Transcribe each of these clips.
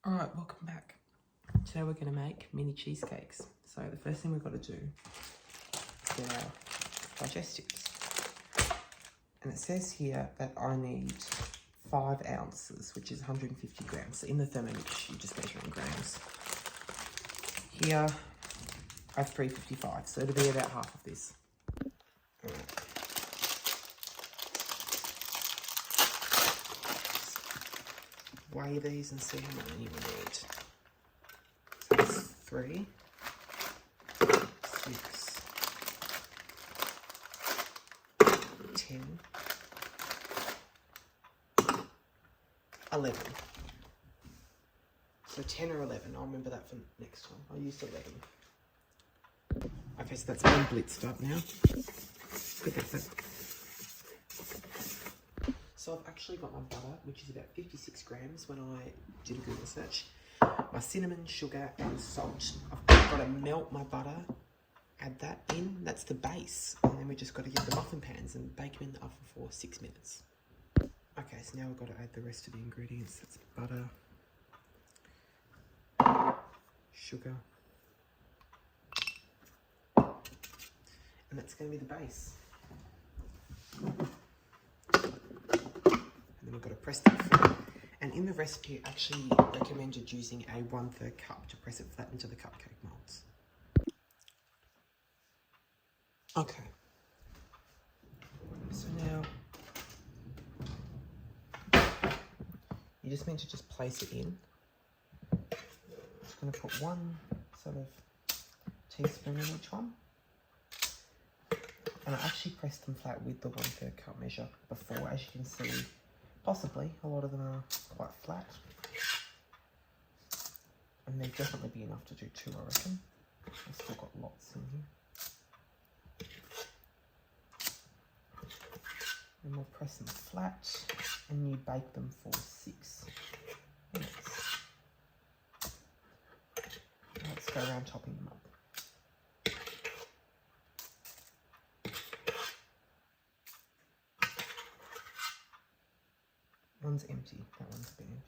Alright, welcome back. Today we're going to make mini cheesecakes. So the first thing we've got to do is get our digestives. And it says here that I need 5 ounces, which is 150 grams. So in the Thermomix, you just measure in grams. Here, I have 355, so it'll be about half of this. Weigh these and see how many we need. So that's 3, 6, 10, 11. So 10 or 11, I'll remember that for next time. I used 11. Okay, so that's been blitzed up now. Good, that's it. So I've actually got my butter, which is about 56 grams when I did a Google search. My cinnamon, sugar and salt. I've got to melt my butter, add that in, that's the base. And then we just got to get the muffin pans and bake them in the oven for 6 minutes. Okay, so now we've got to add the rest of the ingredients. That's butter, sugar, and that's going to be the base. And then we've got to press that flat. And in the recipe, it actually recommended using a 1/3 cup to press it flat into the cupcake molds. Okay. So now, you just need to just place it in. I'm just going to put 1 sort of teaspoon in each one. And I actually pressed them flat with the 1/3 cup measure before. As you can see, possibly a lot of them are quite flat. And there'd definitely be enough to do 2, I reckon. I've still got lots in here. And we'll press them flat and you bake them for 6 minutes. Let's go around topping them up. One's empty, that one's been empty.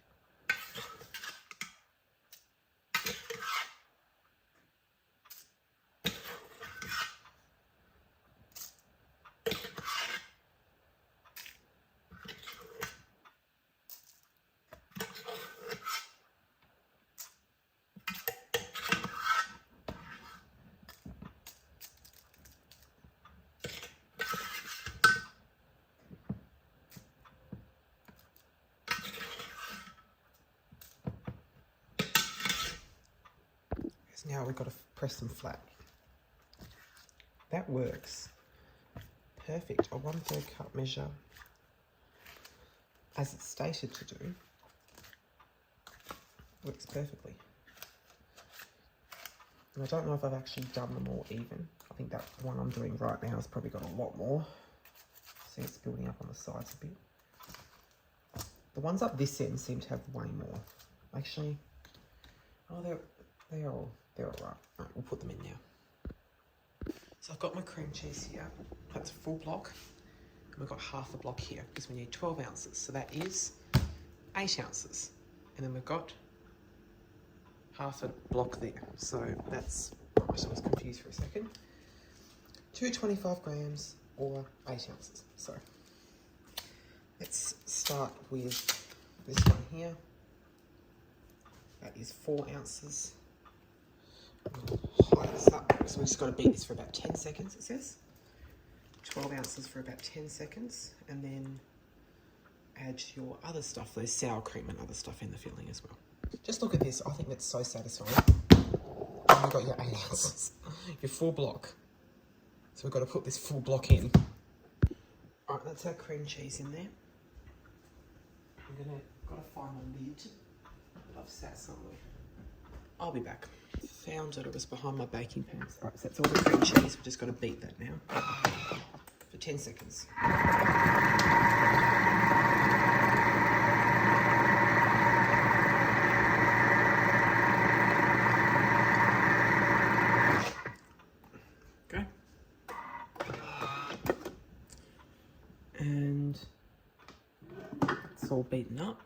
Now we've got to press them flat. That works. Perfect. A 1/3 cup measure, as it's stated to do, works perfectly. And I don't know if I've actually done them all even. I think that one I'm doing right now has probably got a lot more. See, it's building up on the sides a bit. The ones up this end seem to have way more. Actually, oh, they're all right. Alright, we'll put them in now. So I've got my cream cheese here. That's a full block. And we've got half a block here because we need 12 ounces. So that is 8 ounces. And then we've got half a block there. So that's, I was confused for a second. 225 grams or 8 ounces. So let's start with this one here. That is 4 ounces. Hide this up. So we've just got to beat this for about 10 seconds, it says. 12 ounces for about 10 seconds. And then add your other stuff, those sour cream and other stuff in the filling as well. Just look at this. I think that's so satisfying. And you've got your 8 ounces. Your full block. So we've got to put this full block in. Alright, that's our cream cheese in there. Got to find the lid. I've sat somewhere. I'll be back. Found that it was behind my baking pans. Alright, so that's all the cream cheese. We've just got to beat that now for 10 seconds. Okay. And it's all beaten up.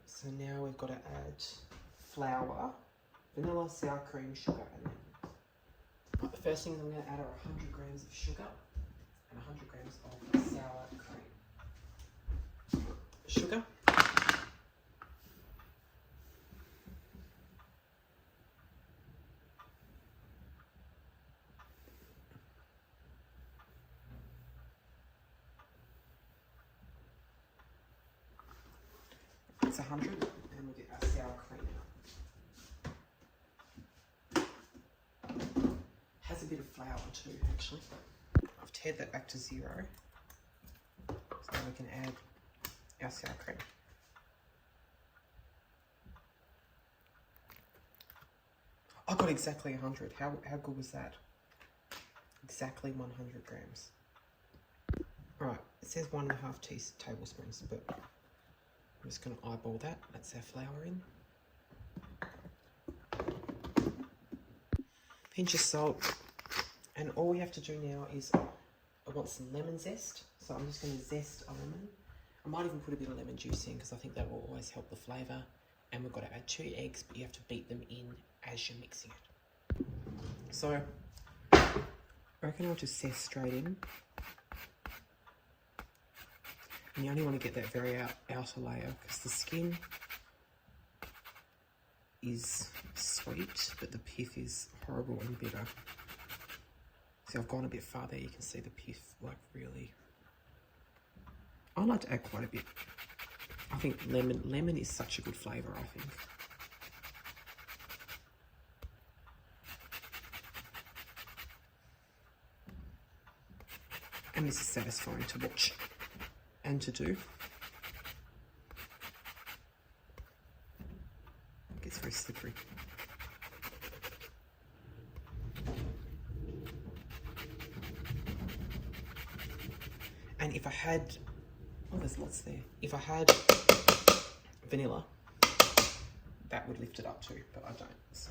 So now we've got to add flour, vanilla, sour cream, sugar, and lemon. Right, the first thing I'm going to add are 100 grams of sugar and 100 grams of sour cream. Sugar. It's 100, and we'll get our sour cream out. Has a bit of flour too, actually. I've teared that back to 0. So now we can add our sour cream. I got exactly 100. How good was that? Exactly 100 grams. Alright, it says 1.5 tablespoons, but I'm just going to eyeball that. That's our flour in. Pinch of salt. And all we have to do now is, I want some lemon zest. So I'm just going to zest a lemon. I might even put a bit of lemon juice in because I think that will always help the flavour. And we've got to add 2 eggs, but you have to beat them in as you're mixing it. So, I reckon I'll just zest straight in. And you only want to get that very outer layer because the skin is sweet, but the pith is horrible and bitter. See, I've gone a bit farther. You can see the pith, like, really. I like to add quite a bit. I think lemon is such a good flavour, I think. And this is satisfying to watch and to do. It gets very slippery. And if I had, oh, there's lots there. If I had vanilla, that would lift it up too, but I don't. So,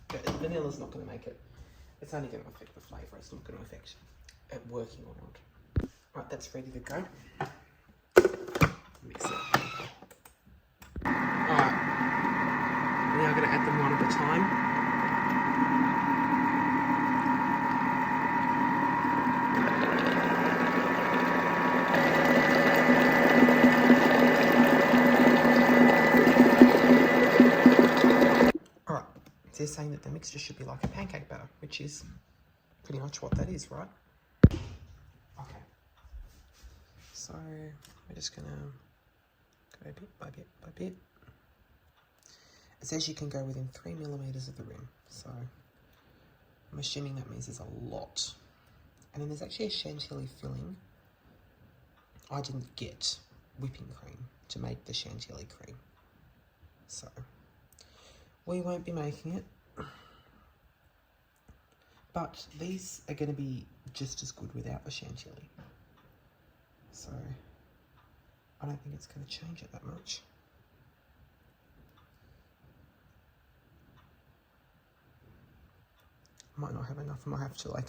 but vanilla's not going to make it. It's only going to affect the flavour. It's not going to affect it working or not. Right, that's ready to go. Mix it. Alright, now I'm going to add them one at a time. Alright, they're saying that the mixture should be like a pancake batter, which is pretty much what that is, right? Okay. So, we're just going to go bit by bit by bit. It says you can go within 3 millimeters of the rim, so I'm assuming that means there's a lot. And then there's actually a chantilly filling. I didn't get whipping cream to make the chantilly cream, so we won't be making it. But these are going to be just as good without the chantilly. So I don't think it's going to change it that much. I might not have enough. I might have to, like,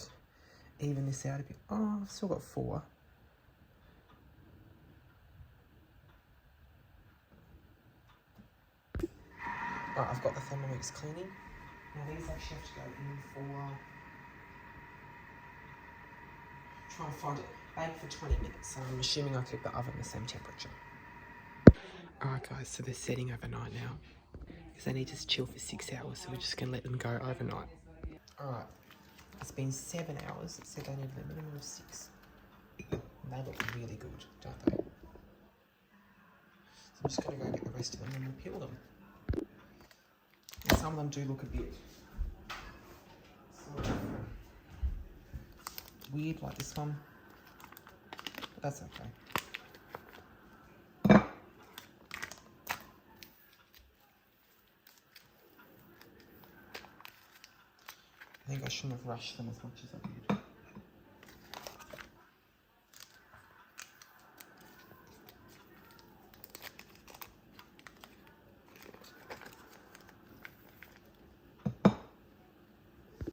even this out a bit. Oh, I've still got 4. Right, I've got the Thermomix cleaning. Now these actually have to go in for, try and find it, bake for 20 minutes. So I'm assuming I'll keep the oven the same temperature. Alright guys, so they're setting overnight now. Because they need to chill for 6 hours, so we're just going to let them go overnight. Alright, it's been 7 hours. It said they needed a minimum of 6. And they look really good, don't they? So I'm just going to go get the rest of them and we'll peel them. And some of them do look a bit sort of weird, like this one. But that's okay. I think I shouldn't have rushed them as much as I did.